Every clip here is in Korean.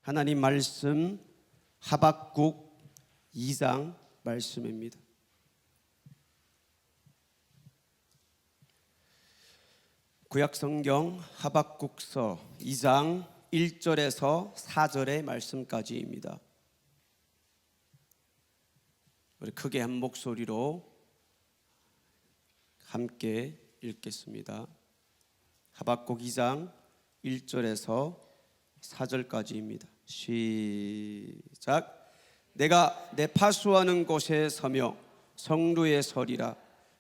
하나님 말씀 하박국 2장 말씀입니다. 구약성경 하박국서 2장 1절에서 4절의 말씀까지입니다. 우리 크게 한 목소리로 함께 읽겠습니다. 하박국 2장 1절에서 4절까지입니다. 시작. 내가 내 파수하는 곳에 서며 성루에 서리라.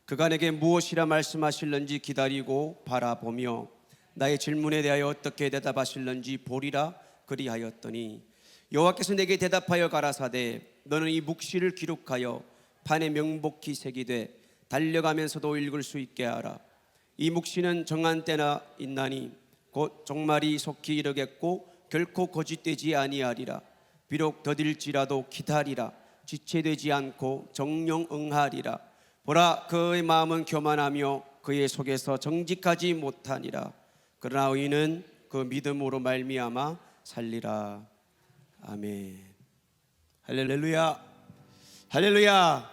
그가 내게 무엇이라 말씀하실는지 기다리고 바라보며 나의 질문에 대하여 어떻게 대답하실는지 보리라 그리하였더니 여호와께서 내게 대답하여 가라사대 너는 이 묵시를 기록하여 판에 명복히 새기되 달려가면서도 읽을 수 있게 하라. 이 묵시는 정한 때나 있나니 곧 종말이 속히 이르겠고 결코 거짓되지 아니하리라. 비록 더딜지라도 기다리라. 지체되지 않고 정령 응하리라. 보라, 그의 마음은 교만하며 그의 속에서 정직하지 못하니라. 그러나 의인은 그 믿음으로 말미암아 살리라. 아멘. 할렐루야. 할렐루야.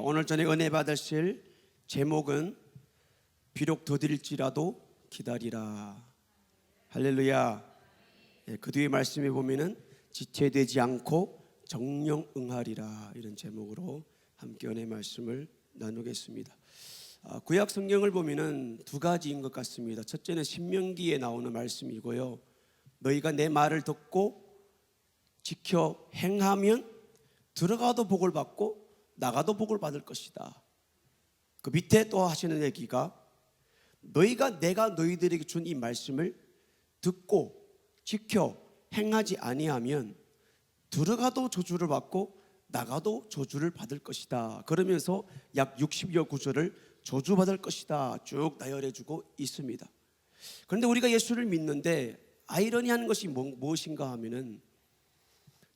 오늘 저녁 은혜 받으실 제목은 비록 더딜지라도 기다리라. 할렐루야. 그 뒤에 말씀에 보면은 지체되지 않고 정령 응하리라, 이런 제목으로 함께 은혜 말씀을 나누겠습니다. 구약 성경을 보면은 두 가지인 것 같습니다. 첫째는 신명기에 나오는 말씀이고요. 너희가 내 말을 듣고 지켜 행하면 들어가도 복을 받고 나가도 복을 받을 것이다. 그 밑에 또 하시는 얘기가 너희가 내가 너희들에게 준 이 말씀을 듣고 지켜 행하지 아니하면 들어가도 저주를 받고 나가도 저주를 받을 것이다. 그러면서 약 60여 구절을 저주받을 것이다 쭉 나열해주고 있습니다. 그런데 우리가 예수를 믿는데 아이러니한 것이 무엇인가 하면은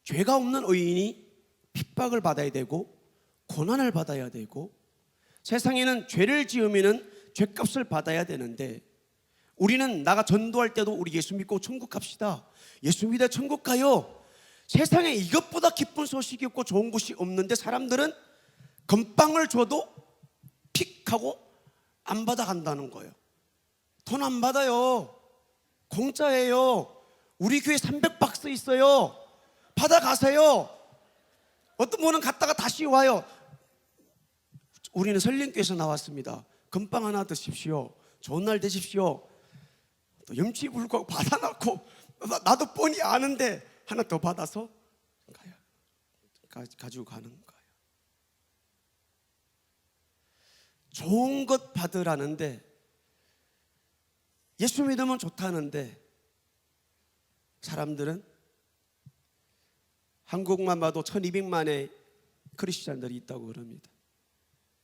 죄가 없는 의인이 핍박을 받아야 되고 고난을 받아야 되고 세상에는 죄를 지으면은 죄값을 받아야 되는데 우리는 나가 전도할 때도 우리 예수 믿고 천국 갑시다. 예수 믿어 천국 가요. 세상에 이것보다 기쁜 소식이 없고 좋은 것이 없는데 사람들은 건빵을 줘도 픽 하고 안 받아간다는 거예요. 돈 안 받아요. 공짜예요. 우리 교회 300박스 있어요. 받아가세요. 어떤 분은 갔다가 다시 와요. 우리는 설림교에서 나왔습니다. 건빵 하나 드십시오. 좋은 날 되십시오. 또 염치불구하고 받아놓고 나도 뻔히 아는데 하나 더 받아서 가지고 가는 거예요. 좋은 것 받으라는데 예수 믿으면 좋다는데 사람들은 한국만 봐도 1200만의 크리스찬들이 있다고 그럽니다.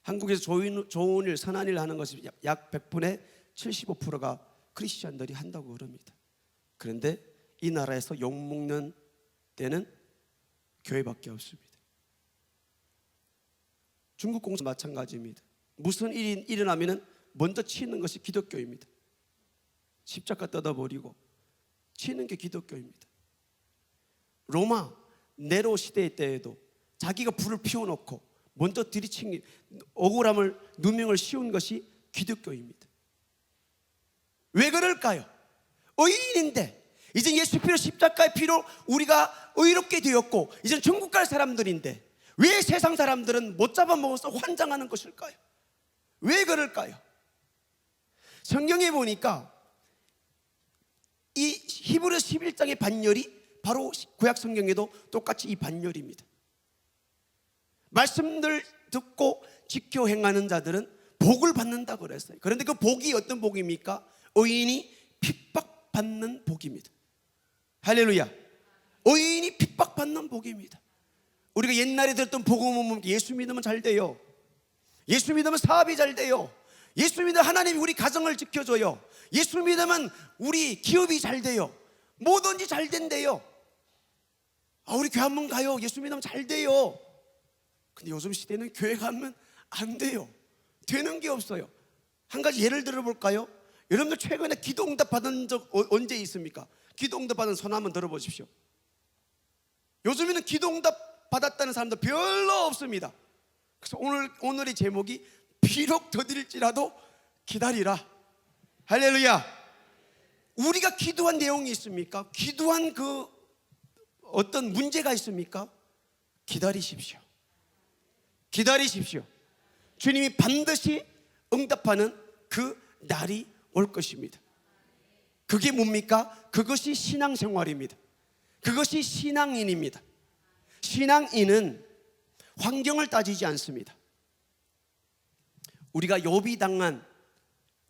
한국에서 좋은 일, 선한 일 하는 것이 약 100분의 75%가 크리스찬들이 한다고 그럽니다. 그런데 이 나라에서 욕먹는 데는 교회밖에 없습니다. 중국 공산 마찬가지입니다. 무슨 일이 일어나면 먼저 치는 것이 기독교입니다. 십자가 뜯어버리고 치는 게 기독교입니다. 로마 네로 시대 때에도 자기가 불을 피워놓고 먼저 들이친 억울함을 누명을 씌운 것이 기독교입니다. 왜 그럴까요? 의인인데 이제 예수 피로 십자가의 피로 우리가 의롭게 되었고 이제 천국 갈 사람들인데 왜 세상 사람들은 못 잡아먹어서 환장하는 것일까요? 왜 그럴까요? 성경에 보니까 이 히브리 11장의 반열이 바로 구약 성경에도 똑같이 이 반열입니다. 말씀들 듣고 지켜 행하는 자들은 복을 받는다고 그랬어요. 그런데 그 복이 어떤 복입니까? 의인이 핍박받는 복입니다. 할렐루야. 의인이 핍박받는 복입니다. 우리가 옛날에 들었던 복음은 예수 믿으면 잘 돼요. 예수 믿으면 사업이 잘 돼요. 예수 믿으면 하나님이 우리 가정을 지켜줘요. 예수 믿으면 우리 기업이 잘 돼요. 뭐든지 잘 된대요. 우리 교회 한번 가요. 예수 믿으면 잘 돼요. 근데 요즘 시대는 교회 가면 안 돼요. 되는 게 없어요. 한 가지 예를 들어볼까요? 여러분들 최근에 기도응답 받은 적 언제 있습니까? 기도응답 받은 손 한번 들어보십시오. 요즘에는 기도응답 받았다는 사람도 별로 없습니다. 그래서 오늘의 제목이 비록 더딜지라도 기다리라. 할렐루야. 우리가 기도한 내용이 있습니까? 기도한 그 어떤 문제가 있습니까? 기다리십시오. 기다리십시오. 주님이 반드시 응답하는 그 날이 올 것입니다. 그게 뭡니까? 그것이 신앙생활입니다. 그것이 신앙인입니다. 신앙인은 환경을 따지지 않습니다. 우리가 욥이 당한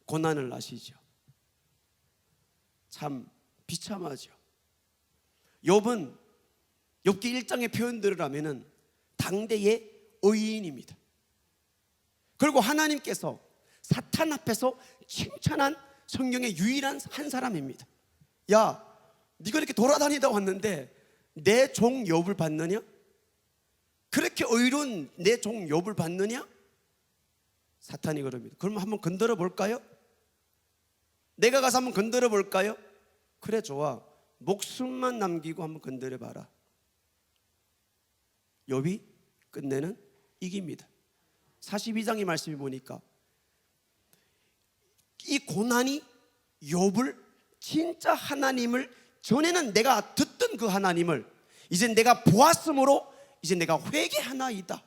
고난을 아시죠? 참 비참하죠. 욥은 욥기 1장의 표현들을 하면은 당대의 의인입니다. 그리고 하나님께서 사탄 앞에서 칭찬한 성경의 유일한 한 사람입니다. 야, 네가 이렇게 돌아다니다 왔는데 내 종 욥을 봤느냐? 그렇게 의로운 내 종 욥을 봤느냐? 사탄이 그럽니다. 그러면 한번 건드려 볼까요? 내가 가서 한번 건드려 볼까요? 그래, 좋아. 목숨만 남기고 한번 건드려 봐라. 욥이 끝내는 이깁니다. 42장의 말씀이 보니까 이 고난이 욥을 진짜 하나님을, 전에는 내가 듣던 그 하나님을 이제 내가 보았으므로 이제 내가 회개하나이다.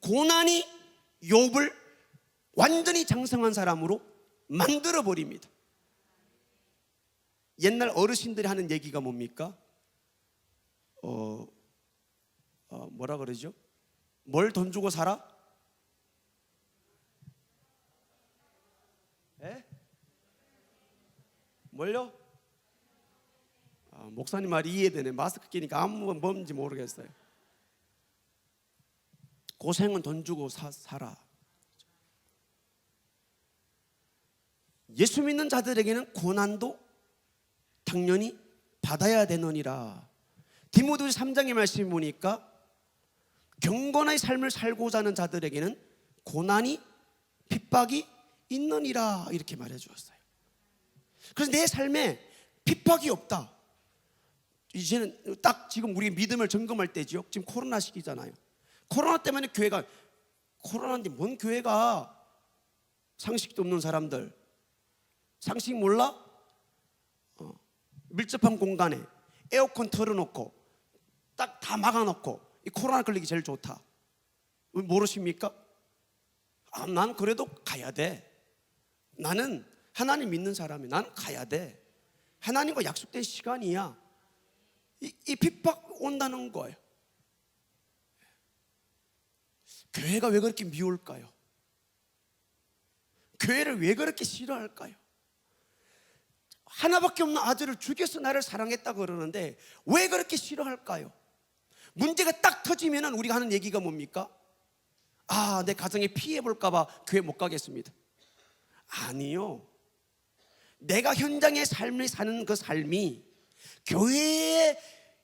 고난이 욥을 완전히 장성한 사람으로 만들어 버립니다. 옛날 어르신들이 하는 얘기가 뭡니까? 뭐라 그러죠? 뭘 돈 주고 살아? 에? 뭘요? 목사님 말이 이해되네. 마스크 끼니까 아무 뭔지 모르겠어요. 고생은 돈 주고 살아. 예수 믿는 자들에게는 고난도 당연히 받아야 되느니라. 디모데후서 3장의 말씀을 보니까 경건의 삶을 살고자 하는 자들에게는 고난이 핍박이 있느니라 이렇게 말해 주었어요. 그래서 내 삶에 핍박이 없다. 이제는 딱 지금 우리 믿음을 점검할 때죠. 지금 코로나 시기잖아요. 코로나 때문에 교회가, 코로나인데 뭔 교회가, 상식도 없는 사람들, 상식 몰라? 밀접한 공간에 에어컨 틀어놓고 딱 다 막아놓고 이 코로나 걸리기 제일 좋다. 모르십니까? 난 그래도 가야 돼. 나는 하나님 믿는 사람이, 난 가야 돼. 하나님과 약속된 시간이야. 이 핍박 온다는 거예요. 교회가 왜 그렇게 미울까요? 교회를 왜 그렇게 싫어할까요? 하나밖에 없는 아들을 죽여서 나를 사랑했다 그러는데 왜 그렇게 싫어할까요? 문제가 딱 터지면 우리가 하는 얘기가 뭡니까? 내 가정에 피해 볼까 봐 교회 못 가겠습니다. 아니요. 내가 현장의 삶을 사는 그 삶이 교회에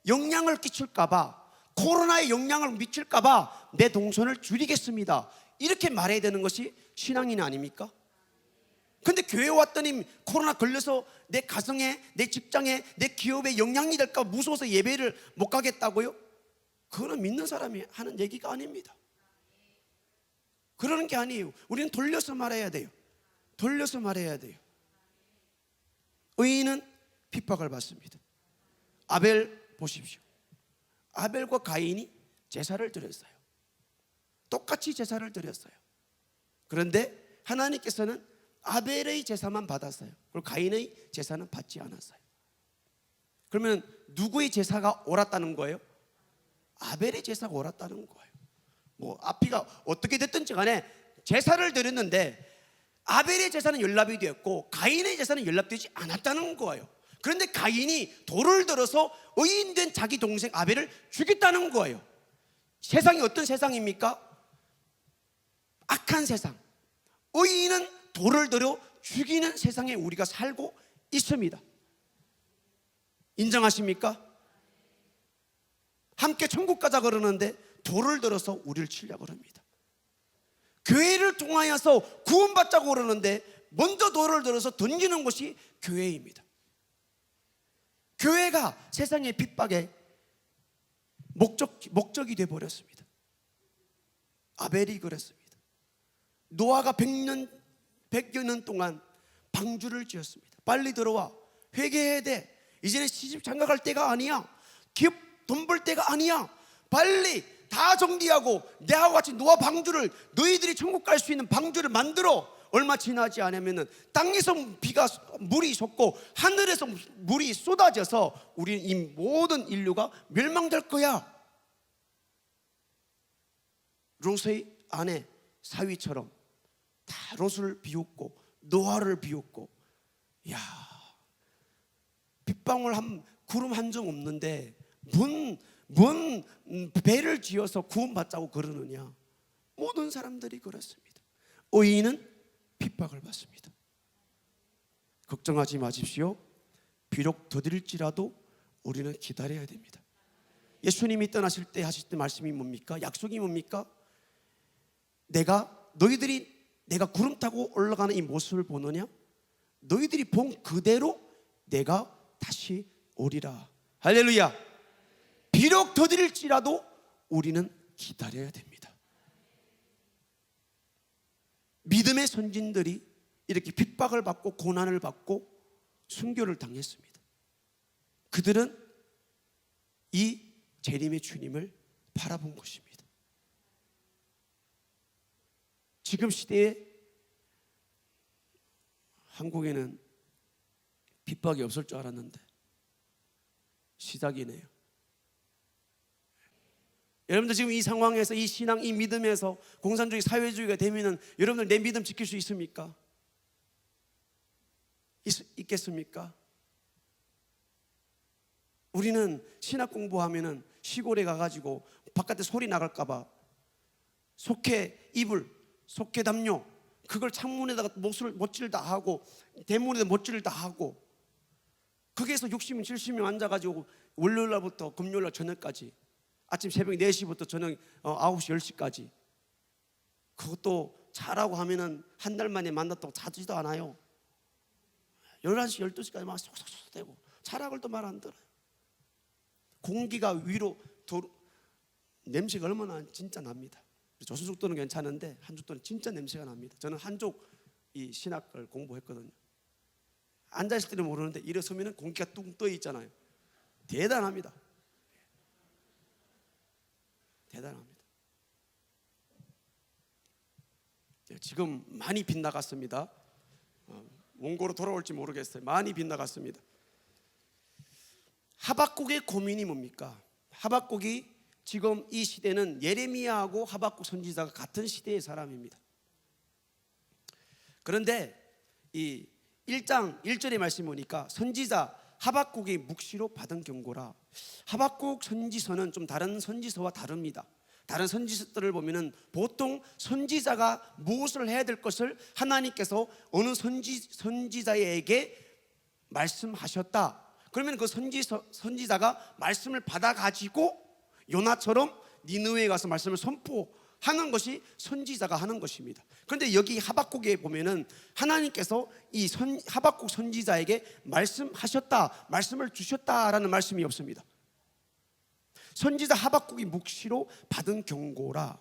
영향을 끼칠까 봐, 코로나에 영향을 미칠까 봐 내 동선을 줄이겠습니다. 이렇게 말해야 되는 것이 신앙인 아닙니까? 근데 교회 왔더니 코로나 걸려서 내 가정에, 내 직장에, 내 기업에 영향이 될까 무서워서 예배를 못 가겠다고요? 그거는 믿는 사람이 하는 얘기가 아닙니다. 그러는 게 아니에요. 우리는 돌려서 말해야 돼요. 돌려서 말해야 돼요. 의인은 핍박을 받습니다. 아벨 보십시오. 아벨과 가인이 제사를 드렸어요. 똑같이 제사를 드렸어요. 그런데 하나님께서는 아벨의 제사만 받았어요. 그리고 가인의 제사는 받지 않았어요. 그러면 누구의 제사가 옳았다는 거예요? 아벨의 제사가 옳았다는 거예요. 뭐 앞이가 어떻게 됐든지 간에 제사를 드렸는데 아벨의 제사는 연락이 되었고 가인의 제사는 연락되지 않았다는 거예요. 그런데 가인이 돌을 들어서 의인된 자기 동생 아벨을 죽였다는 거예요. 세상이 어떤 세상입니까? 악한 세상. 의인은 돌을 들어 죽이는 세상에 우리가 살고 있습니다. 인정하십니까? 함께 천국 가자 그러는데 돌을 들어서 우리를 치려고 합니다. 교회를 통하여서 구원받자고 그러는데 먼저 돌을 들어서 던지는 것이 교회입니다. 교회가 세상의 핍박에 목적이 돼 버렸습니다. 아벨이 그랬습니다. 노아가 100여 년 동안 방주를 지었습니다. 빨리 들어와, 회개해야 돼. 이제는 시집 장가갈 때가 아니야. 기업 돈 벌 때가 아니야. 빨리 다 정리하고 내하고 같이 노아 방주를, 너희들이 천국 갈 수 있는 방주를 만들어. 얼마 지나지 않으면 땅에서 물이 솟고 하늘에서 물이 쏟아져서 우리 이 모든 인류가 멸망될 거야. 롯의 아내 사위처럼 다 롯을 비웃고 노아를 비웃고, 야, 빗방울 구름 한 점 없는데 뭔 배를 지어서 구원받자고 그러느냐. 모든 사람들이 그렇습니다. 의인은 핍박을 받습니다. 걱정하지 마십시오. 비록 더딜지라도 우리는 기다려야 됩니다. 예수님이 떠나실 때 하실 때 말씀이 뭡니까? 약속이 뭡니까? 내가 구름 타고 올라가는 이 모습을 보느냐? 너희들이 본 그대로 내가 다시 오리라. 할렐루야. 비록 더딜지라도 우리는 기다려야 됩니다. 믿음의 선진들이 이렇게 핍박을 받고 고난을 받고 순교를 당했습니다. 그들은 이 재림의 주님을 바라본 것입니다. 지금 시대에 한국에는 핍박이 없을 줄 알았는데 시작이네요. 여러분들 지금 이 상황에서, 이 신앙, 이 믿음에서 공산주의, 사회주의가 되면은 여러분들 내 믿음 지킬 수 있습니까? 있겠습니까? 우리는 신학 공부하면은 시골에 가가지고 바깥에 소리 나갈까 봐 속해 이불, 속해 담요, 그걸 창문에다가 못질 다 하고 대문에다 못질 다 하고, 거기에서 60명 70명 앉아가지고 월요일날부터 금요일날 저녁까지, 아침 새벽 4시부터 저녁 9시 10시까지, 그것도 자라고 하면은 한 달 만에 만났다고 자지도 않아요. 11시 12시까지 막 쏙쏙쏙 대고 자락을 또 말 안 들어요. 공기가 위로 냄새가 얼마나 진짜 납니다. 조선족도는 괜찮은데 한족도는 진짜 냄새가 납니다. 저는 한족 이 신학을 공부했거든요. 앉아있을 때는 모르는데 일어서면 공기가 뚱 떠 있잖아요. 대단합니다. 대단합니다. 지금 많이 빗나갔습니다. 원고로 돌아올지 모르겠어요. 많이 빗나갔습니다. 하박국의 고민이 뭡니까? 하박국이 지금 이 시대는 예레미야하고 하박국 선지자가 같은 시대의 사람입니다. 그런데 이 1장 1절의 말씀이 보니까 선지자 하박국이 묵시로 받은 경고라. 하박국 선지서는 좀 다른 선지서와 다릅니다. 다른 선지서들을 보면은 보통 선지자가 무엇을 해야 될 것을 하나님께서 어느 선지자에게 말씀하셨다. 그러면 그 선지자가 말씀을 받아가지고 요나처럼 니느웨에 가서 말씀을 선포하는 것이 선지자가 하는 것입니다. 그런데 여기 하박국에 보면은 하나님께서 이 하박국 선지자에게 말씀하셨다, 말씀을 주셨다라는 말씀이 없습니다. 선지자 하박국이 묵시로 받은 경고라.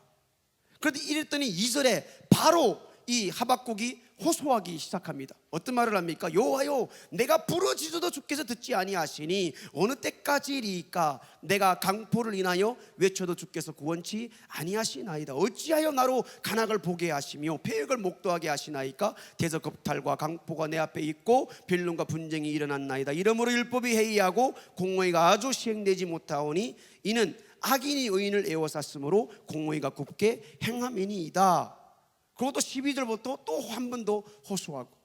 그런데 이랬더니 2절에 바로 이 하박국이 호소하기 시작합니다. 어떤 말을 합니까? 여호와여, 내가 부르짖어도 주께서 듣지 아니하시니 어느 때까지리까? 내가 강포를 인하여 외쳐도 주께서 구원치 아니하시나이다. 어찌하여 나로 간악을 보게 하시며 폐역을 목도하게 하시나이까? 대적겁탈과 강포가 내 앞에 있고 변론과 분쟁이 일어났나이다. 이러므로 율법이 해이하고 공의가 아주 시행되지 못하오니 이는 악인이 의인을 에워쌌으므로 공의가 굽게 행함이니이다. 그리고 또 12절부터 또 한 번 더 호소하고,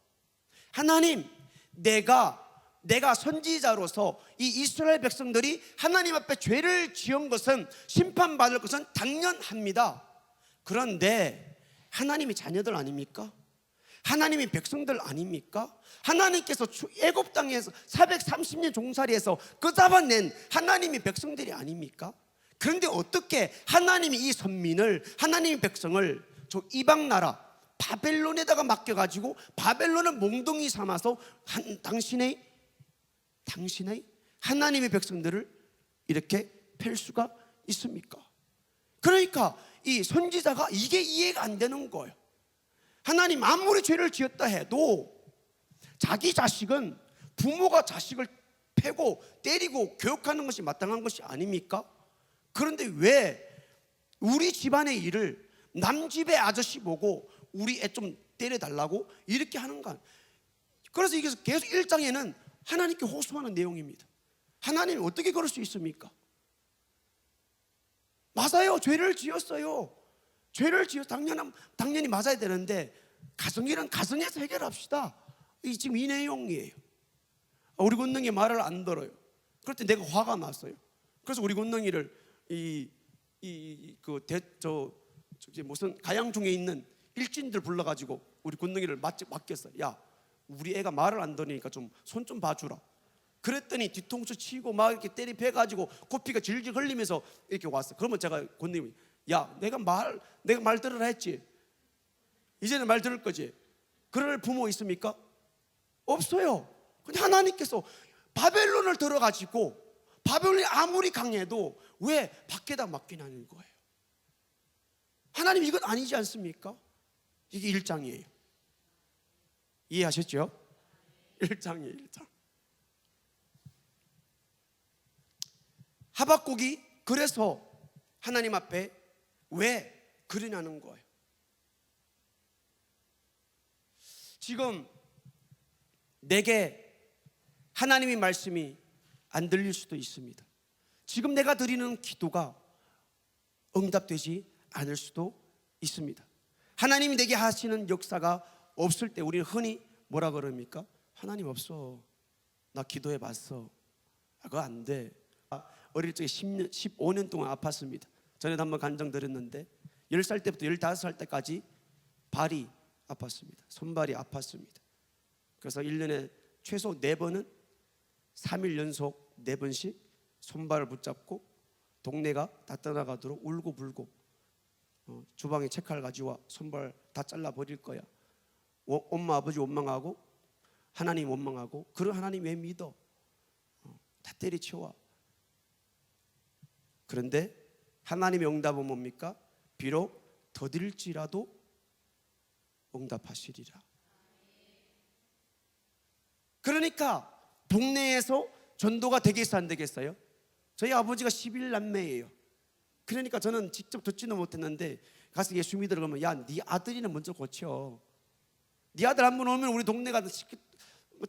하나님, 내가 선지자로서 이 이스라엘 백성들이 하나님 앞에 죄를 지은 것은 심판받을 것은 당연합니다. 그런데 하나님이 자녀들 아닙니까? 하나님이 백성들 아닙니까? 하나님께서 애굽 땅에서 430년 종살이에서 그 잡아낸 하나님이 백성들이 아닙니까? 그런데 어떻게 하나님이 이 선민을, 하나님의 백성을 저 이방 나라 바벨론에다가 맡겨가지고 바벨론을 몽둥이 삼아서 당신의 하나님의 백성들을 이렇게 팰 수가 있습니까? 그러니까 이 선지자가 이게 이해가 안 되는 거예요. 하나님 아무리 죄를 지었다 해도 자기 자식은 부모가 자식을 패고 때리고 교육하는 것이 마땅한 것이 아닙니까? 그런데 왜 우리 집안의 일을 남 집의 아저씨 보고 우리 애 좀 때려달라고 이렇게 하는가? 그래서 이게 계속 1장에는 하나님께 호소하는 내용입니다. 하나님이 어떻게 그럴 수 있습니까? 맞아요. 죄를 지었어요. 죄를 지어 당연히 맞아야 되는데 가정이란 가정에서 해결합시다. 이 지금 이 내용이에요. 우리 권능이 말을 안 들어요. 그럴 때 내가 화가 났어요. 그래서 우리 권능이를 무슨 가양 중에 있는 일진들 불러가지고 우리 권능이를 맡겼어요. 야, 우리 애가 말을 안 들으니까 좀 손 좀 봐주라. 그랬더니 뒤통수 치고 막 이렇게 때리 패가지고 코피가 질질 흘리면서 이렇게 왔어. 그러면 제가 권능이, 야, 내가 말 들으라 했지. 이제는 말 들을 거지. 그럴 부모 있습니까? 없어요. 근데 하나님께서 바벨론을 들어가지고 바벨론이 아무리 강해도 왜 밖에다 맡기냐는 거예요. 하나님 이건 아니지 않습니까? 이게 1장이에요. 이해하셨죠? 1장이에요. 1장. 하박국이 그래서 하나님 앞에 왜 그러냐는 거예요. 지금 내게 하나님의 말씀이 안 들릴 수도 있습니다. 지금 내가 드리는 기도가 응답되지 않을 수도 있습니다. 하나님이 내게 하시는 역사가 없을 때 우리는 흔히 뭐라 그럽니까? 하나님 없어. 나 기도해 봤어. 그거 안 돼. 어릴 적에 15년 동안 아팠습니다. 전에도 한번 간증 드렸는데 10살 때부터 15살 때까지 발이 아팠습니다. 손발이 아팠습니다. 그래서 1년에 최소 4번은 3일 연속 4번씩 손발을 붙잡고 동네가 다 떠나가도록 울고불고 주방에 책칼 가지고 손발 다 잘라버릴 거야. 엄마 아버지 원망하고 하나님 원망하고 그런 하나님 왜 믿어? 다 때리치워. 그런데 하나님의 응답은 뭡니까? 비록 더딜지라도 응답하시리라. 그러니까 동네에서 전도가 되겠어 안 되겠어요? 저희 아버지가 11남매예요. 그러니까 저는 직접 듣지는 못했는데 가서 예수 믿으러 가면 야, 네 아들이는 먼저 고쳐. 네 아들 한 번 오면 우리 동네가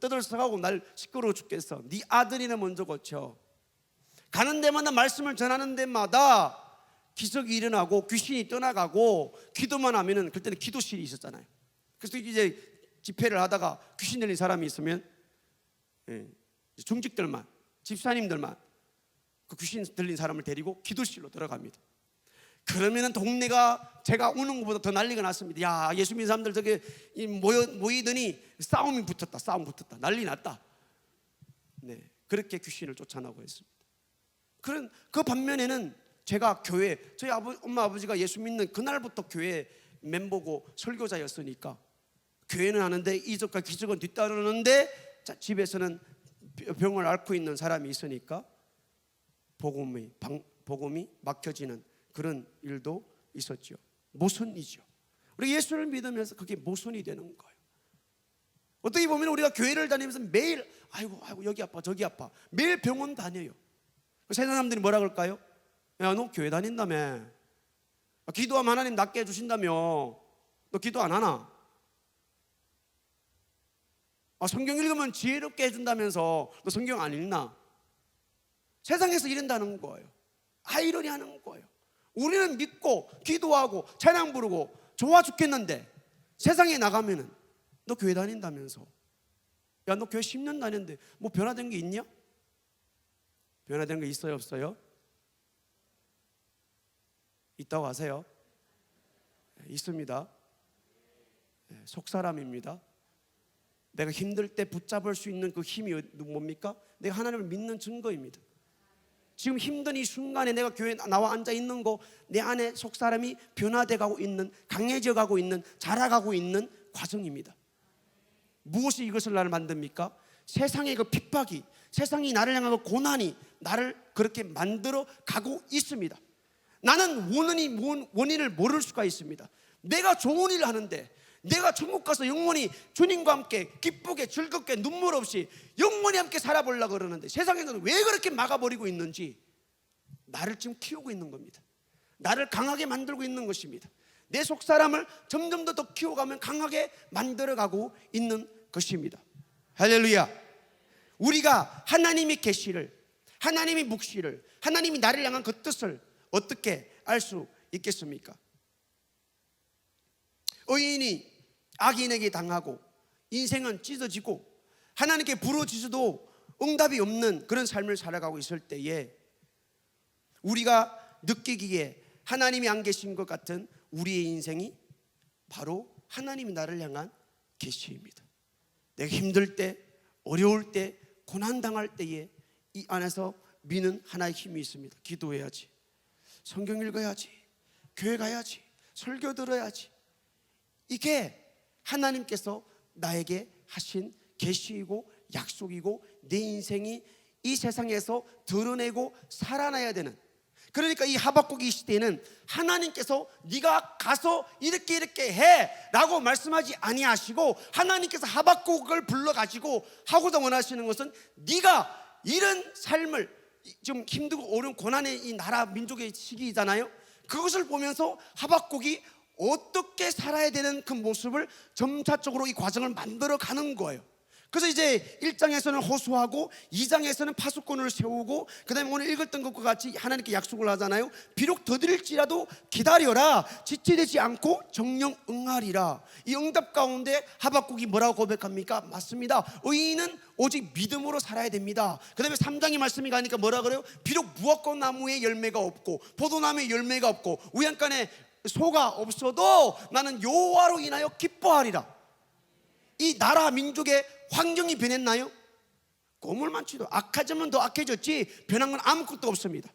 떠들썩하고 날 시끄러워 죽겠어. 네 아들이는 먼저 고쳐. 가는 데마다 말씀을 전하는 데마다 기적이 일어나고 귀신이 떠나가고 기도만 하면은 그때는 기도실이 있었잖아요. 그래서 이제 집회를 하다가 귀신 들린 사람이 있으면 중직들만 집사님들만 그 귀신 들린 사람을 데리고 기도실로 들어갑니다. 그러면은 동네가 제가 오는 것보다 더 난리가 났습니다. 야, 예수 믿는 사람들 저게 모이더니 싸움 붙었다 난리 났다. 네, 그렇게 귀신을 쫓아나고 했습니다. 그런 그 반면에는 제가 교회 저희 엄마 아버지가 예수 믿는 그날부터 교회 멤버고 설교자였으니까 교회는 하는데 이적과 기적은 뒤따르는데 집에서는 병을 앓고 있는 사람이 있으니까 복음이 막혀지는 그런 일도 있었죠. 모순이죠. 우리 예수를 믿으면서 그게 모순이 되는 거예요. 어떻게 보면 우리가 교회를 다니면서 매일 아이고 여기 아파 저기 아파 매일 병원 다녀요. 세상 사람들이 뭐라 그럴까요? 야, 너 교회 다닌다며. 기도하면 하나님 낫게 해주신다며. 너 기도 안 하나? 성경 읽으면 지혜롭게 해준다면서 너 성경 안 읽나? 세상에서 이런다는 거예요. 아이러니하는 거예요. 우리는 믿고 기도하고 찬양 부르고 좋아 죽겠는데 세상에 나가면은 너 교회 다닌다면서. 야, 너 교회 10년 다녔는데 뭐 변화된 게 있냐? 변화된 게 있어요 없어요? 있다고 하세요? 있습니다. 속사람입니다. 내가 힘들 때 붙잡을 수 있는 그 힘이 뭡니까? 내가 하나님을 믿는 증거입니다. 지금 힘든 이 순간에 내가 교회에 나와 앉아 있는 거 내 안에 속사람이 변화돼 가고 있는 강해져 가고 있는 자라가고 있는 과정입니다. 무엇이 이것을 나를 만듭니까? 세상의 그 핍박이 세상이 나를 향한 그 고난이 나를 그렇게 만들어 가고 있습니다. 나는 원인을 모를 수가 있습니다. 내가 좋은 일을 하는데, 내가 천국 가서 영원히 주님과 함께 기쁘게 즐겁게 눈물 없이 영원히 함께 살아보려고 그러는데 세상에서는 왜 그렇게 막아버리고 있는지, 나를 지금 키우고 있는 겁니다. 나를 강하게 만들고 있는 것입니다. 내 속사람을 점점 더 키워가면 강하게 만들어가고 있는 것입니다. 할렐루야. 우리가 하나님의 계시를, 하나님의 묵시를, 하나님이 나를 향한 그 뜻을 어떻게 알 수 있겠습니까? 의인이 악인에게 당하고 인생은 찢어지고 하나님께 부르짖어도 응답이 없는 그런 삶을 살아가고 있을 때에 우리가 느끼기에 하나님이 안 계신 것 같은 우리의 인생이 바로 하나님이 나를 향한 계시입니다. 내가 힘들 때, 어려울 때, 고난당할 때에 이 안에서 미는 하나의 힘이 있습니다. 기도해야지, 성경 읽어야지, 교회 가야지, 설교 들어야지. 이게 하나님께서 나에게 하신 계시이고 약속이고 내 인생이 이 세상에서 드러내고 살아나야 되는, 그러니까 이 하박국이 시대에는 하나님께서 네가 가서 이렇게 해 라고 말씀하지 아니하시고, 하나님께서 하박국을 불러가지고 하고자 원하시는 것은 네가 이런 삶을, 좀 힘들고 어려운 고난의 이 나라 민족의 시기이잖아요. 그것을 보면서 하박국이 어떻게 살아야 되는 그 모습을 점차적으로 이 과정을 만들어 가는 거예요. 그래서 이제 1장에서는 호소하고 2장에서는 파수꾼을 세우고, 그 다음에 오늘 읽었던 것과 같이 하나님께 약속을 하잖아요. 비록 더딜지라도 기다려라, 지체되지 않고 정령 응하리라. 이 응답 가운데 하박국이 뭐라고 고백합니까? 맞습니다. 의인은 오직 믿음으로 살아야 됩니다. 그 다음에 3장의 말씀이 가니까 뭐라 그래요? 비록 무화과 나무에 열매가 없고 포도나무에 열매가 없고 우양간에 소가 없어도 나는 여호와로 인하여 기뻐하리라. 이 나라 민족의 환경이 변했나요? 꼬물만치도 악해지면 더 악해졌지 변한 건 아무것도 없습니다.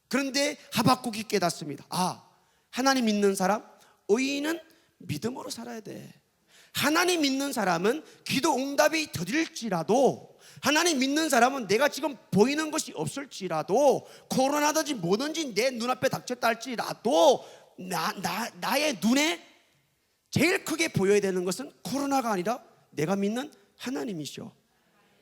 그런데 하박국이 깨닫습니다. 아, 하나님 믿는 사람, 의인은 믿음으로 살아야 돼. 하나님 믿는 사람은 기도 응답이 더딜지라도, 하나님 믿는 사람은 내가 지금 보이는 것이 없을지라도, 코로나든지 뭐든지 내 눈앞에 닥쳤다 할지라도 나의 눈에 제일 크게 보여야 되는 것은 코로나가 아니라 내가 믿는 하나님이시오.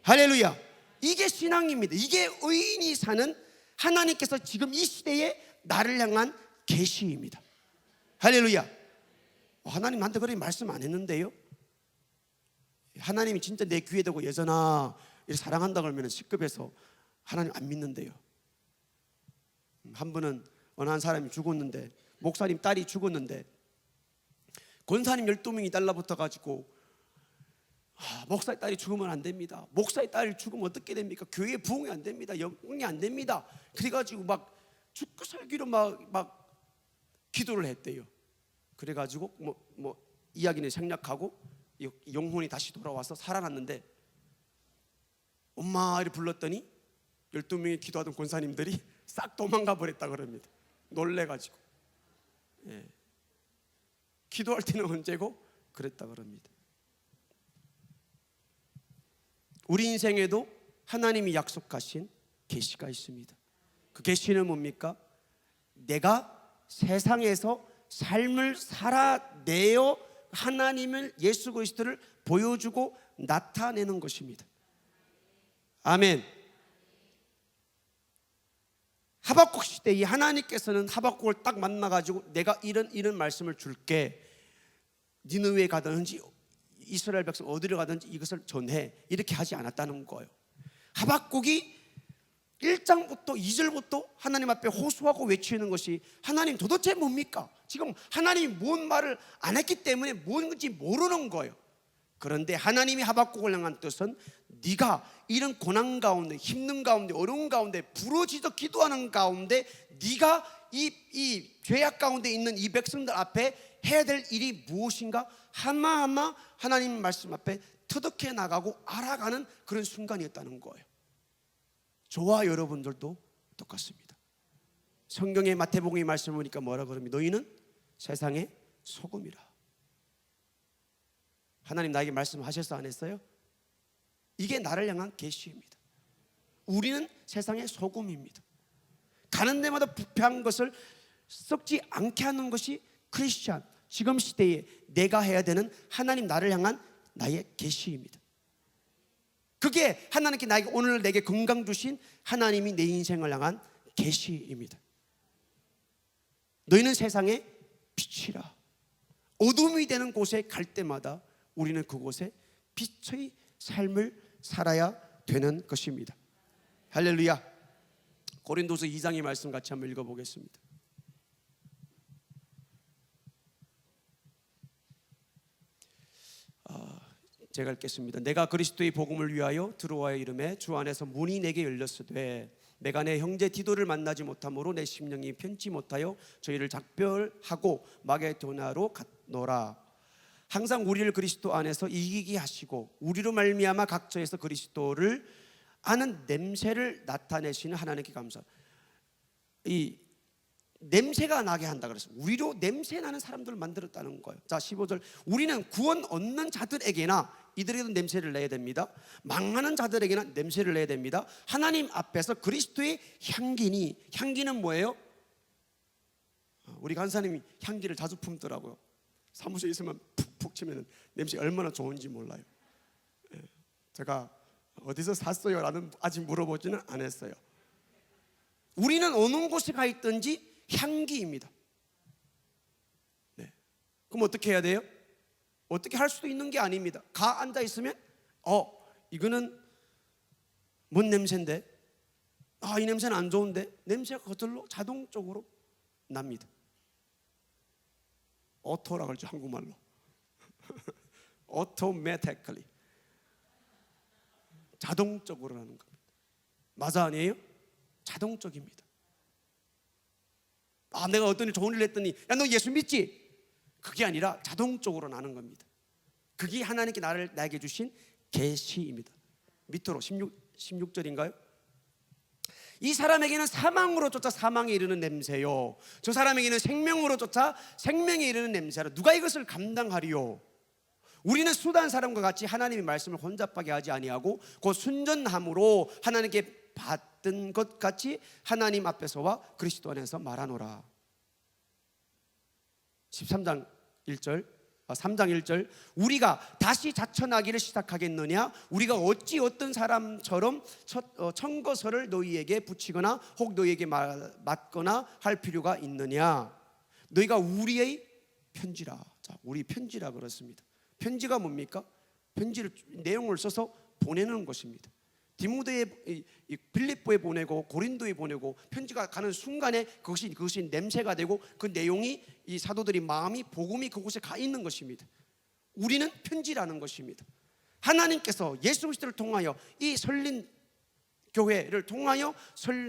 할렐루야. 이게 신앙입니다. 이게 의인이 사는, 하나님께서 지금 이 시대에 나를 향한 계시입니다. 할렐루야. 하나님한테 그렇게 말씀 안 했는데요. 하나님이 진짜 내 귀에 대고 여전하 이렇게 사랑한다 그러면 시급해서 하나님 안 믿는데요. 한 분은 어느 한 사람이 죽었는데, 목사님 딸이 죽었는데 권사님 12명이 달라붙어 가지고 목사의 딸이 죽으면 안 됩니다. 목사의 딸이 죽으면 어떻게 됩니까? 교회 부흥이 안 됩니다. 영웅이 안 됩니다. 그래가지고 막 죽고 살기로 막 기도를 했대요. 그래가지고 뭐 이야기는 생략하고 영혼이 다시 돌아와서 살아났는데, 엄마를 불렀더니 12명이 기도하던 권사님들이 싹 도망가 버렸다 그럽니다. 놀래가지고. 예. 기도할 때는 언제고 그랬다 그럽니다. 우리 인생에도 하나님이 약속하신 계시가 있습니다. 그 계시는 뭡니까? 내가 세상에서 삶을 살아내어 하나님을, 예수 그리스도를 보여주고 나타내는 것입니다. 아멘. 하박국 시대에 하나님께서는 하박국을 딱 만나가지고 내가 이런 말씀을 줄게, 니느웨에 가든지 이스라엘 백성 어디를 가든지 이것을 전해, 이렇게 하지 않았다는 거예요. 하박국이 1장부터 2절부터 하나님 앞에 호소하고 외치는 것이, 하나님 도대체 뭡니까? 지금 하나님이 뭔 말을 안 했기 때문에 뭔지 모르는 거예요. 그런데 하나님이 하박국을 향한 뜻은, 네가 이런 고난 가운데, 힘든 가운데, 어려운 가운데, 부르짖어 기도하는 가운데 네가 이 죄악 가운데 있는 이 백성들 앞에 해야 될 일이 무엇인가 하나하나 하나님 말씀 앞에 터득해 나가고 알아가는 그런 순간이었다는 거예요. 저와 여러분들도 똑같습니다. 성경의 마태복음의 말씀을 보니까 뭐라 그럽니까? 너희는 세상의 소금이라. 하나님 나에게 말씀하셔서 안 했어요? 이게 나를 향한 계시입니다. 우리는 세상의 소금입니다. 가는 데마다 부패한 것을 썩지 않게 하는 것이 크리스찬, 지금 시대에 내가 해야 되는 하나님 나를 향한 나의 계시입니다. 그게 하나님께 나에게 오늘 내게 건강 주신 하나님이 내 인생을 향한 계시입니다. 너희는 세상의 빛이라. 어둠이 되는 곳에 갈 때마다 우리는 그곳에 빛의 삶을 살아야 되는 것입니다. 할렐루야. 고린도서 2장의 말씀 같이 한번 읽어보겠습니다. 제가 읽겠습니다. 내가 그리스도의 복음을 위하여 들어와야 이름에 주 안에서 문이 내게 열렸으되 내가 내 형제 디도를 만나지 못함으로 내 심령이 편치 못하여 저희를 작별하고 마게도냐로 갔노라. 항상 우리를 그리스도 안에서 이기게 하시고 우리로 말미암아 각처에서 그리스도를 아는 냄새를 나타내시는 하나님께 감사. 이 냄새가 나게 한다 그랬습니다. 우리로 냄새 나는 사람들을 만들었다는 거예요. 자, 15절. 우리는 구원 얻는 자들에게나 이들에게도 냄새를 내야 됩니다. 망하는 자들에게나 냄새를 내야 됩니다. 하나님 앞에서 그리스도의 향기니, 향기는 뭐예요? 우리 간사님이 향기를 자주 품더라고요. 사무소에 있으면 푹푹 치면 냄새 얼마나 좋은지 몰라요. 제가 어디서 샀어요? 라는 아직 물어보지는 않았어요. 우리는 어느 곳에 가 있든지 향기입니다. 네. 그럼 어떻게 해야 돼요? 어떻게 할 수도 있는 게 아닙니다. 가 앉아 있으면 이거는 뭔 냄새인데? 이 냄새는 안 좋은데? 냄새가 거슬러 자동적으로 납니다. 오토라 그러죠, 한국말로. automatically. 자동적으로 나는 겁니다. 맞아, 아니에요? 자동적입니다. 내가 어떤 일 좋은 일을 했더니 야, 너 예수 믿지? 그게 아니라 자동적으로 나는 겁니다. 그게 하나님께 나에게 주신 계시입니다. 밑으로 16절인가요? 이 사람에게는 사망으로 쫓아 사망에 이르는 냄새요, 저 사람에게는 생명으로 쫓아 생명에 이르는 냄새라. 누가 이것을 감당하리요? 우리는 수단 사람과 같이 하나님의 말씀을 혼잡하게 하지 아니하고 곧 순전함으로 하나님께 받은 것 같이 하나님 앞에서와 그리스도 안에서 말하노라. 3장 1절. 우리가 다시 자천하기를 시작하겠느냐? 우리가 어찌 어떤 사람처럼 청거서를 너희에게 붙이거나 혹 너희에게 맞거나 할 필요가 있느냐? 너희가 우리의 편지라. 자, 우리 편지라 그렇습니다. 편지가 뭡니까? 편지를 내용을 써서 보내는 것입니다. 디모데에, 빌립보에 보내고 고린도에 보내고 편지가 가는 순간에 그것이 냄새가 되고 그 내용이 이 사도들이 마음이 복음이 그곳에 가 있는 것입니다. 우리는 편지라는 것입니다. 하나님께서 예수 그리스도를 통하여 이 설린 교회를 통하여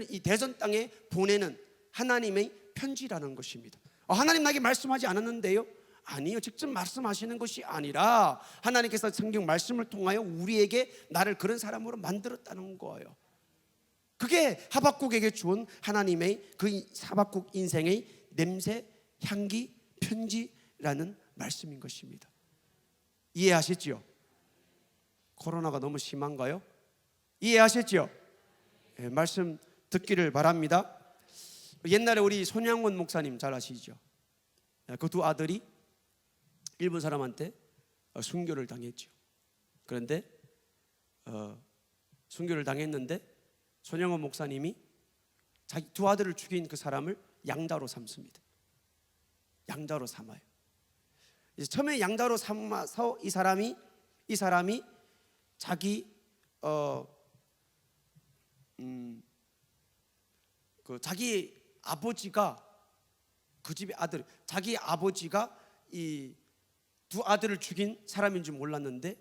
이 대전 땅에 보내는 하나님의 편지라는 것입니다. 하나님 나에게 말씀하지 않았는데요? 아니요, 직접 말씀하시는 것이 아니라 하나님께서 성경 말씀을 통하여 우리에게 나를 그런 사람으로 만들었다는 거예요. 그게 하박국에게 주은 하나님의 그 하박국 인생의 냄새, 향기, 편지라는 말씀인 것입니다. 이해하셨지요? 코로나가 너무 심한가요? 이해하셨지요? 네, 말씀 듣기를 바랍니다. 옛날에 우리 손양원 목사님 잘 아시죠? 그 두 아들이 일본 사람한테 순교를 당했죠. 그런데 순교를 당했는데 손영원 목사님이 자기 두 아들을 죽인 그 사람을 양자로 삼습니다. 양자로 삼아요. 이제 처음에 양자로 삼아서 이 사람이 자기 자기 아버지가 그 집의 아들, 자기 아버지가 이 두 아들을 죽인 사람인 줄 몰랐는데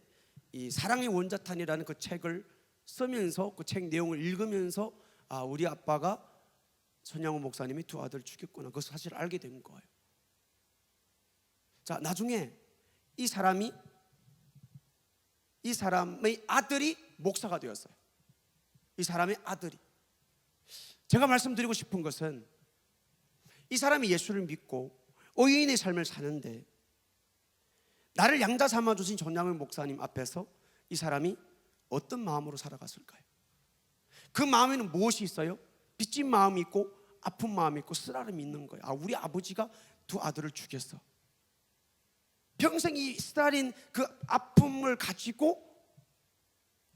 이 사랑의 원자탄이라는 그 책을 쓰면서 그 책 내용을 읽으면서 우리 아빠가 손양호 목사님이 두 아들을 죽였구나, 그 사실을 알게 된 거예요. 자, 나중에 이 사람의 아들이 목사가 되었어요. 이 사람의 아들이. 제가 말씀드리고 싶은 것은 이 사람이 예수를 믿고 의인의 삶을 사는데 나를 양자 삼아주신 전양훈 목사님 앞에서 이 사람이 어떤 마음으로 살아갔을까요? 그 마음에는 무엇이 있어요? 빚진 마음이 있고 아픈 마음이 있고 쓰라림이 있는 거예요. 우리 아버지가 두 아들을 죽였어. 평생 이 쓰라린 그 아픔을 가지고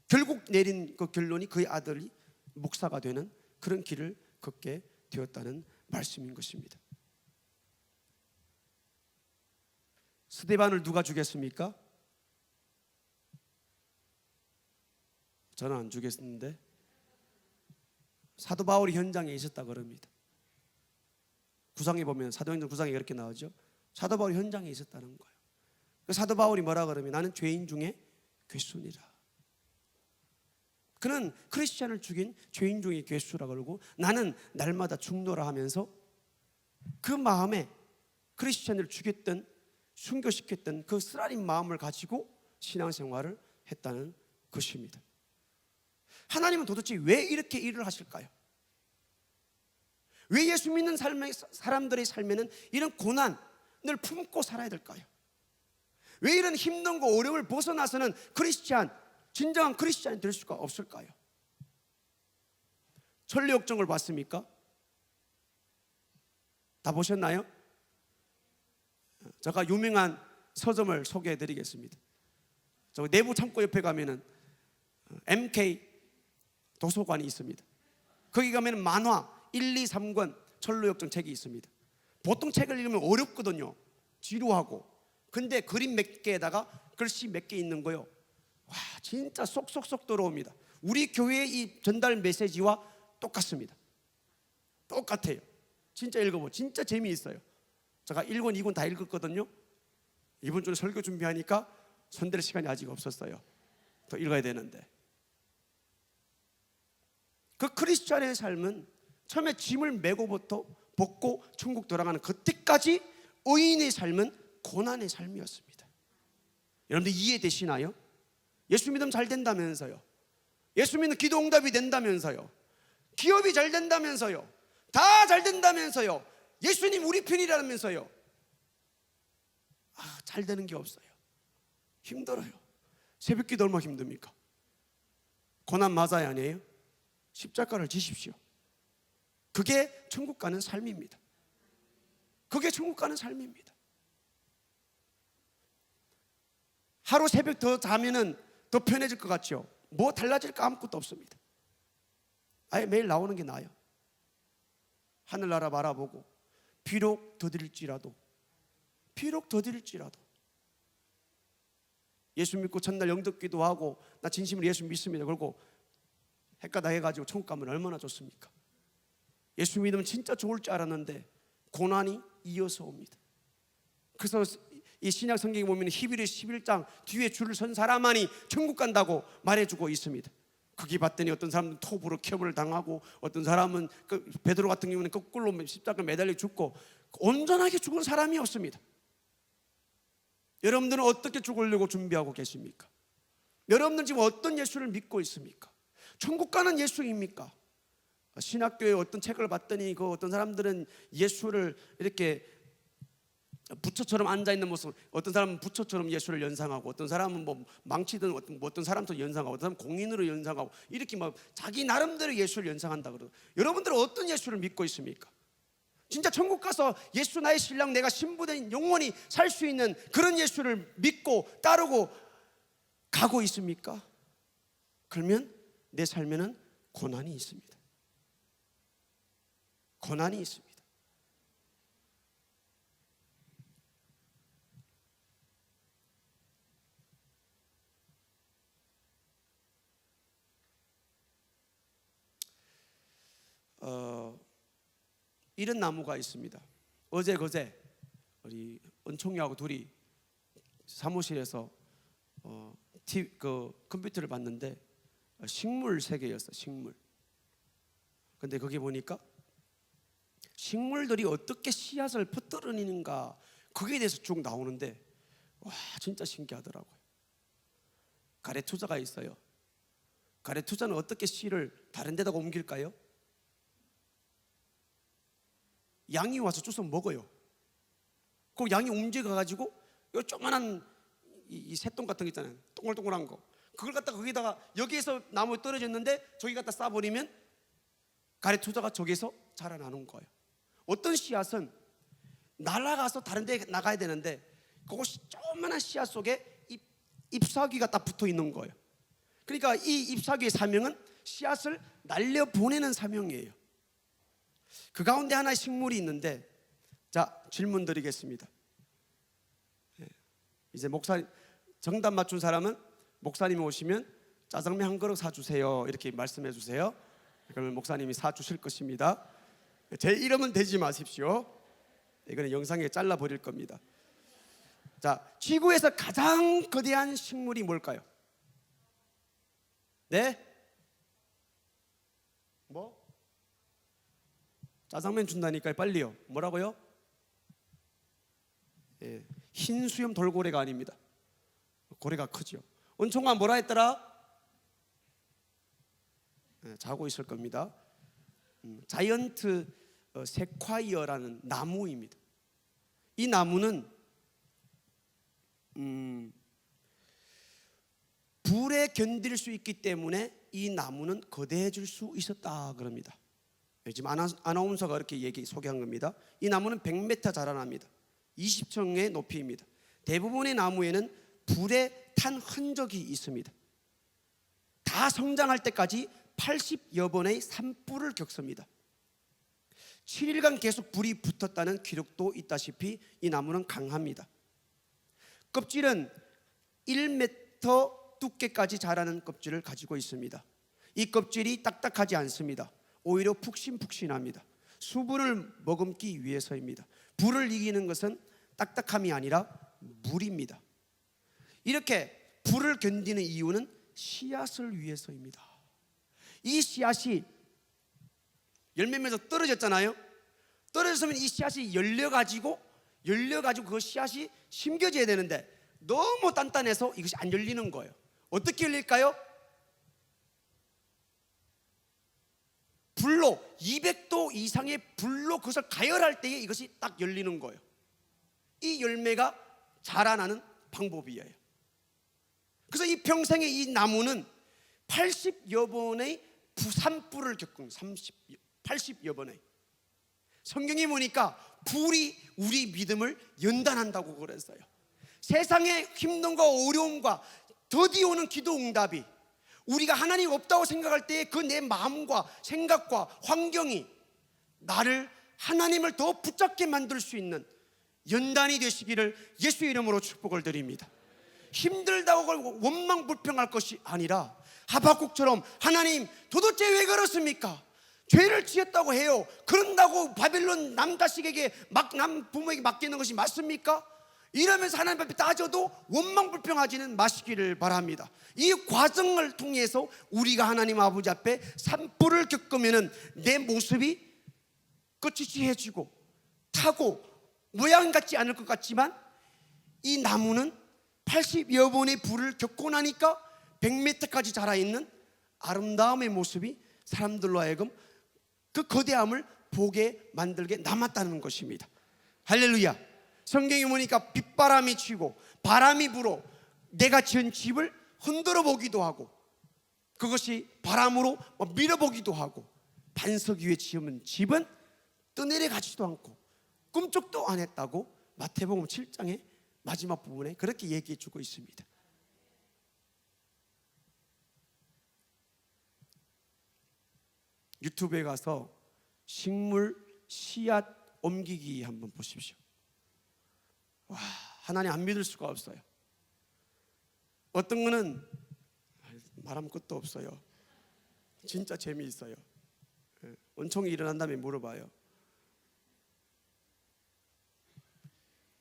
결국 내린 그 결론이 그의 아들이 목사가 되는 그런 길을 걷게 되었다는 말씀인 것입니다. 스데반을 누가 죽였습니까? 저는 안 죽였는데 사도 바울이 현장에 있었다 그럽니다. 구상에 보면 사도행전 구상에 그렇게 나오죠. 사도 바울이 현장에 있었다는 거예요. 그 사도 바울이 뭐라 그러면 나는 죄인 중에 괴수니라. 그는 크리스찬을 죽인 죄인 중에 괴수라 그러고 나는 날마다 죽노라 하면서 그 마음에 크리스찬을 죽였던 순교시켰던 그 쓰라린 마음을 가지고 신앙생활을 했다는 것입니다. 하나님은 도대체 왜 이렇게 일을 하실까요? 왜 예수 믿는 사람들의 삶에는 이런 고난을 품고 살아야 될까요? 왜 이런 힘든 거 어려움을 벗어나서는 진정한 크리스찬이 될 수가 없을까요? 천리역정을 봤습니까? 다 보셨나요? 제가 유명한 서점을 소개해 드리겠습니다. 저 내부 창고 옆에 가면은 MK 도서관이 있습니다. 거기 가면 만화 1, 2, 3권 천리역정 책이 있습니다. 보통 책을 읽으면 어렵거든요. 지루하고. 근데 그림 몇 개에다가 글씨 몇 개 있는 거요. 와, 진짜 쏙쏙쏙 들어옵니다. 우리 교회의 이 전달 메시지와 똑같습니다. 똑같아요. 진짜 읽어보면 진짜 재미있어요. 제가 1권, 2권 다 읽었거든요. 이번 주에 설교 준비하니까 손댈 시간이 아직 없었어요. 더 읽어야 되는데. 그 크리스찬의 삶은 처음에 짐을 메고부터 벗고 천국 돌아가는 그때까지 의인의 삶은 고난의 삶이었습니다. 여러분들 이해되시나요? 예수 믿으면 잘 된다면서요. 예수 믿는 기도 응답이 된다면서요. 기업이 잘 된다면서요. 다 잘 된다면서요. 예수님 우리 편이라면서요. 잘 되는 게 없어요. 힘들어요. 새벽기도 얼마나 힘듭니까? 고난 맞아야 아니에요? 십자가를 지십시오. 그게 천국 가는 삶입니다. 그게 천국 가는 삶입니다. 하루 새벽 더 자면은 더 편해질 것 같죠? 뭐 달라질 거 아무것도 없습니다. 아예 매일 나오는 게 나아요. 하늘나라 바라보고 비록 더딜지라도 예수 믿고 첫날 영접기도 하고 나 진심으로 예수 믿습니다. 그리고 헷가다 해가지고 천국 가면 얼마나 좋습니까? 예수 믿으면 진짜 좋을 줄 알았는데 고난이 이어서 옵니다. 그래서 이 신약 성경에 보면 히브리 11장 뒤에 줄을 선 사람만이 천국 간다고 말해주고 있습니다. 거기 봤더니 어떤 사람은 톱으로 켬을 당하고 어떤 사람은 베드로 같은 경우는 거꾸로 십자가 매달려 죽고 온전하게 죽은 사람이 없습니다. 여러분들은 어떻게 죽으려고 준비하고 계십니까? 여러분들은 지금 어떤 예수를 믿고 있습니까? 천국 가는 예수입니까? 신학교에 어떤 책을 봤더니 그 어떤 사람들은 예수를 이렇게 부처처럼 앉아있는 모습, 어떤 사람은 부처처럼 예수를 연상하고 어떤 사람은 뭐 망치든 어떤 사람도 연상하고 어떤 사람은 공인으로 연상하고 이렇게 막 자기 나름대로 예수를 연상한다 그러고 여러분들은 어떤 예수를 믿고 있습니까? 진짜 천국 가서 예수 나의 신랑 내가 신부된 영원히 살 수 있는 그런 예수를 믿고 따르고 가고 있습니까? 그러면 내 삶에는 고난이 있습니다. 고난이 있습니다. 이런 나무가 있습니다. 어제 그제 우리 은총이하고 둘이 사무실에서 컴퓨터를 봤는데 식물 세계였어. 식물. 근데 거기 보니까 식물들이 어떻게 씨앗을 퍼뜨리는가 거기에 대해서 쭉 나오는데 와 진짜 신기하더라고요. 가래투자가 있어요. 가래투자는 어떻게 씨를 다른 데다가 옮길까요? 양이 와서 주워 먹어요. 그 양이 움직여가지고 이 조그만한 이 새똥 같은 거 있잖아요. 동글동글한 거 그걸 갖다가 거기다가 여기에서 나무 떨어졌는데 저기 갖다 쏴버리면 가래투자가 저기서 자라나는 거예요. 어떤 씨앗은 날아가서 다른 데 나가야 되는데 그것이 조그만한 씨앗 속에 잎사귀가 딱 붙어 있는 거예요. 그러니까 이 잎사귀의 사명은 씨앗을 날려보내는 사명이에요. 그 가운데 하나의 식물이 있는데, 자, 질문 드리겠습니다. 이제 목사님 정답 맞춘 사람은 목사님이 오시면 짜장면 한 그릇 사주세요 이렇게 말씀해 주세요. 그러면 목사님이 사주실 것입니다. 제 이름은 대지 마십시오. 이거는 영상에 잘라버릴 겁니다. 자, 지구에서 가장 거대한 식물이 뭘까요? 네? 뭐? 짜장면 준다니까요. 빨리요. 뭐라고요? 예, 흰 수염 돌고래가 아닙니다. 고래가 크죠. 은총아 뭐라 했더라? 예, 자고 있을 겁니다. 자이언트 세콰이어라는 나무입니다. 이 나무는 불에 견딜 수 있기 때문에 이 나무는 거대해질 수 있었다 그럽니다. 지금 아나운서가 이렇게 소개한 겁니다. 이 나무는 100m 자라납니다. 20층의 높이입니다. 대부분의 나무에는 불에 탄 흔적이 있습니다. 다 성장할 때까지 80여 번의 산불을 겪습니다. 7일간 계속 불이 붙었다는 기록도 있다시피 이 나무는 강합니다. 껍질은 1m 두께까지 자라는 껍질을 가지고 있습니다. 이 껍질이 딱딱하지 않습니다. 오히려 푹신푹신합니다. 수분을 머금기 위해서입니다. 불을 이기는 것은 딱딱함이 아니라 물입니다. 이렇게 불을 견디는 이유는 씨앗을 위해서입니다. 이 씨앗이 열매면서 떨어졌잖아요. 떨어졌으면 이 씨앗이 열려가지고 그 씨앗이 심겨져야 되는데 너무 단단해서 이것이 안 열리는 거예요. 어떻게 열릴까요? 불로 200도 이상의 불로 그것을 가열할 때에 이것이 딱 열리는 거예요. 이 열매가 자라나는 방법이에요. 그래서 이 평생에 이 나무는 80여 번의 산불을 겪은 80여 번의, 성경에 보니까 불이 우리 믿음을 연단한다고 그랬어요. 세상의 힘듦과 어려움과 더디 오는 기도 응답이 우리가 하나님 없다고 생각할 때 그 내 마음과 생각과 환경이 나를 하나님을 더 붙잡게 만들 수 있는 연단이 되시기를 예수의 이름으로 축복을 드립니다. 힘들다고 원망 불평할 것이 아니라 하박국처럼 하나님 도대체 왜 그렇습니까? 죄를 지었다고 해요. 그런다고 바빌론 남자식에게 남 부모에게 맡기는 것이 맞습니까? 이러면서 하나님 앞에 따져도 원망 불평하지는 마시기를 바랍니다. 이 과정을 통해서 우리가 하나님 아버지 앞에 산불을 겪으면 내 모습이 거치지해지고 타고 모양 같지 않을 것 같지만 이 나무는 80여 번의 불을 겪고 나니까 100m까지 자라있는 아름다움의 모습이 사람들로 하여금 그 거대함을 보게 만들게 남았다는 것입니다. 할렐루야. 성경에 보니까 빗바람이 치고 바람이 불어 내가 지은 집을 흔들어 보기도 하고 그것이 바람으로 밀어보기도 하고 반석 위에 지은 집은 떠내려 가지도 않고 꿈쩍도 안 했다고 마태복음 7장의 마지막 부분에 그렇게 얘기해 주고 있습니다. 유튜브에 가서 식물 씨앗 옮기기 한번 보십시오. 와, 하나님 안 믿을 수가 없어요. 어떤 거는 말하면 끝도 없어요. 진짜 재미있어요. 은총이 일어난 다음에 물어봐요.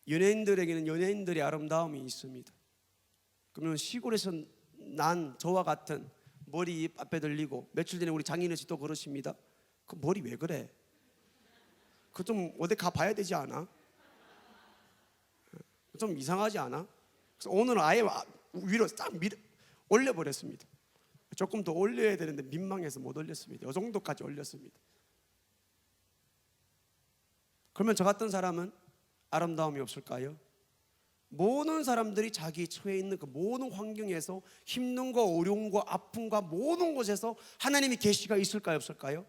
연예인들에게는 연예인들의 아름다움이 있습니다. 그러면 시골에서 난 저와 같은 머리 앞에 들리고 며칠 전에 우리 장인어른 또 그러십니다. 그 머리 왜 그래? 그 좀 어디 가봐야 되지 않아? 좀 이상하지 않아? 그래서 오늘은 아예 위로 싹 올려버렸습니다. 조금 더 올려야 되는데 민망해서 못 올렸습니다. 이 정도까지 올렸습니다. 그러면 저 같은 사람은 아름다움이 없을까요? 모든 사람들이 자기 처해 있는 그 모든 환경에서 힘든 거, 어려운 거, 아픔과 모든 곳에서 하나님의 계시가 있을까요, 없을까요?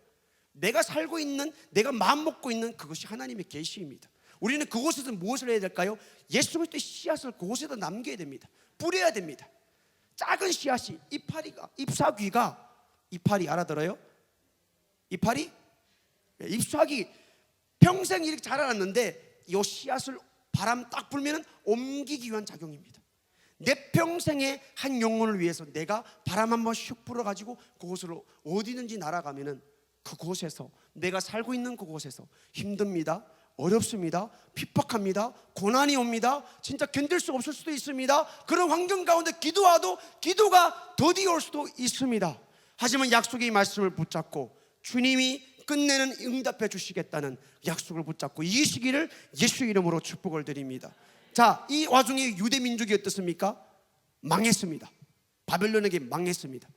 내가 살고 있는, 내가 마음 먹고 있는 그것이 하나님의 계시입니다. 우리는 그곳에서 무엇을 해야 될까요? 예수 그리스도의 씨앗을 그곳에다 남겨야 됩니다. 뿌려야 됩니다. 작은 씨앗이, 잎사귀가, 이파리 알아들어요? 이파리? 잎사귀 평생 이렇게 자라났는데 이 씨앗을 바람 딱 불면 옮기기 위한 작용입니다. 내 평생의 한 영혼을 위해서 내가 바람 한번 슉 불어가지고 그곳으로 어디든지 날아가면은 그곳에서, 내가 살고 있는 그곳에서 힘듭니다, 어렵습니다, 핍박합니다, 고난이 옵니다, 진짜 견딜 수 없을 수도 있습니다. 그런 환경 가운데 기도와도 기도가 더디게 올 수도 있습니다. 하지만 약속의 말씀을 붙잡고 주님이 끝내는 응답해 주시겠다는 약속을 붙잡고 이기시기를 예수 이름으로 축복을 드립니다. 자, 이 와중에 유대 민족이 어떻습니까? 망했습니다. 바벨론에게 망했습니다.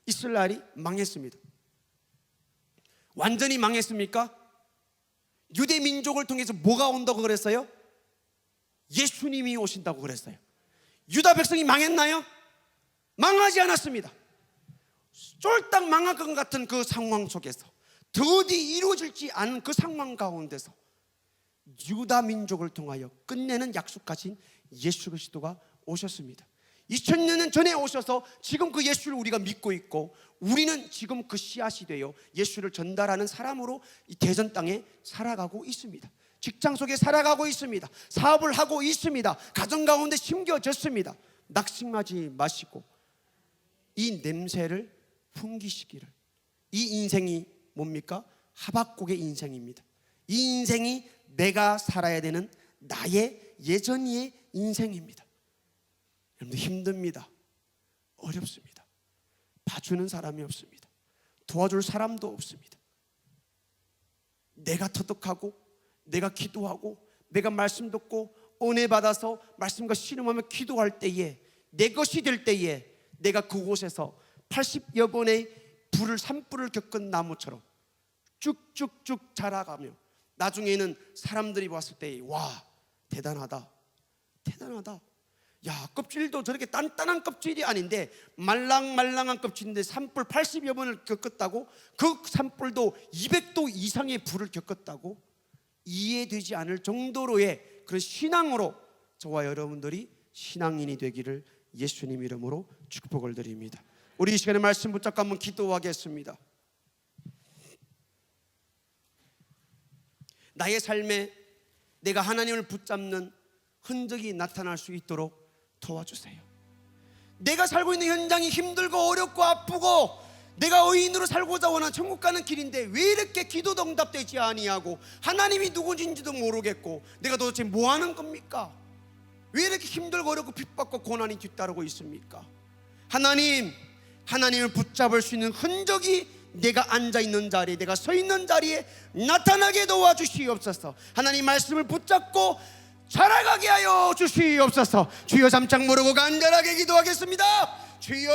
이스라엘이 망했습니다. 완전히 망했습니까? 유대 민족을 통해서 뭐가 온다고 그랬어요? 예수님이 오신다고 그랬어요. 유다 백성이 망했나요? 망하지 않았습니다. 쫄딱 망할 것 같은 그 상황 속에서, 더디 이루어질지 않은 그 상황 가운데서 유다 민족을 통하여 끝내는 약속하신 예수 그리스도가 오셨습니다. 2000년 전에 오셔서 지금 그 예수를 우리가 믿고 있고, 우리는 지금 그 씨앗이 되어 예수를 전달하는 사람으로 이 대전 땅에 살아가고 있습니다. 직장 속에 살아가고 있습니다. 사업을 하고 있습니다. 가정 가운데 심겨졌습니다. 낙심하지 마시고 이 냄새를 풍기시기를. 이 인생이 뭡니까? 하박국의 인생입니다. 이 인생이 내가 살아야 되는 나의 예전의 인생입니다. 여러분들 힘듭니다. 어렵습니다. 봐주는 사람이 없습니다. 도와줄 사람도 없습니다. 내가 터득하고, 내가 기도하고, 내가 말씀 듣고 은혜 받아서 말씀과 씨름하며 기도할 때에, 내 것이 될 때에 내가 그곳에서 80여 번의 산불을 겪은 나무처럼 쭉쭉쭉 자라가며 나중에는 사람들이 봤을 때 와, 대단하다, 대단하다. 야, 껍질도 저렇게 단단한 껍질이 아닌데 말랑말랑한 껍질인데 산불 80여 번을 겪었다고, 그 산불도 200도 이상의 불을 겪었다고 이해되지 않을 정도로의 그런 신앙으로 저와 여러분들이 신앙인이 되기를 예수님 이름으로 축복을 드립니다. 우리 이 시간에 말씀 붙잡고 한번 기도하겠습니다. 나의 삶에 내가 하나님을 붙잡는 흔적이 나타날 수 있도록 도와주세요. 내가 살고 있는 현장이 힘들고 어렵고 아프고 내가 의인으로 살고자 원하는 천국 가는 길인데 왜 이렇게 기도도 응답되지 아니하고 하나님이 누구인지도 모르겠고 내가 도대체 뭐 하는 겁니까? 왜 이렇게 힘들고 어렵고 핍박과 고난이 뒤따르고 있습니까? 하나님을 붙잡을 수 있는 흔적이 내가 앉아있는 자리에, 내가 서 있는 자리에 나타나게 도와주시옵소서. 하나님 말씀을 붙잡고 살아가게 하여 주시옵소서. 주여, 잠짝 모르고 간절하게 기도하겠습니다. 주여.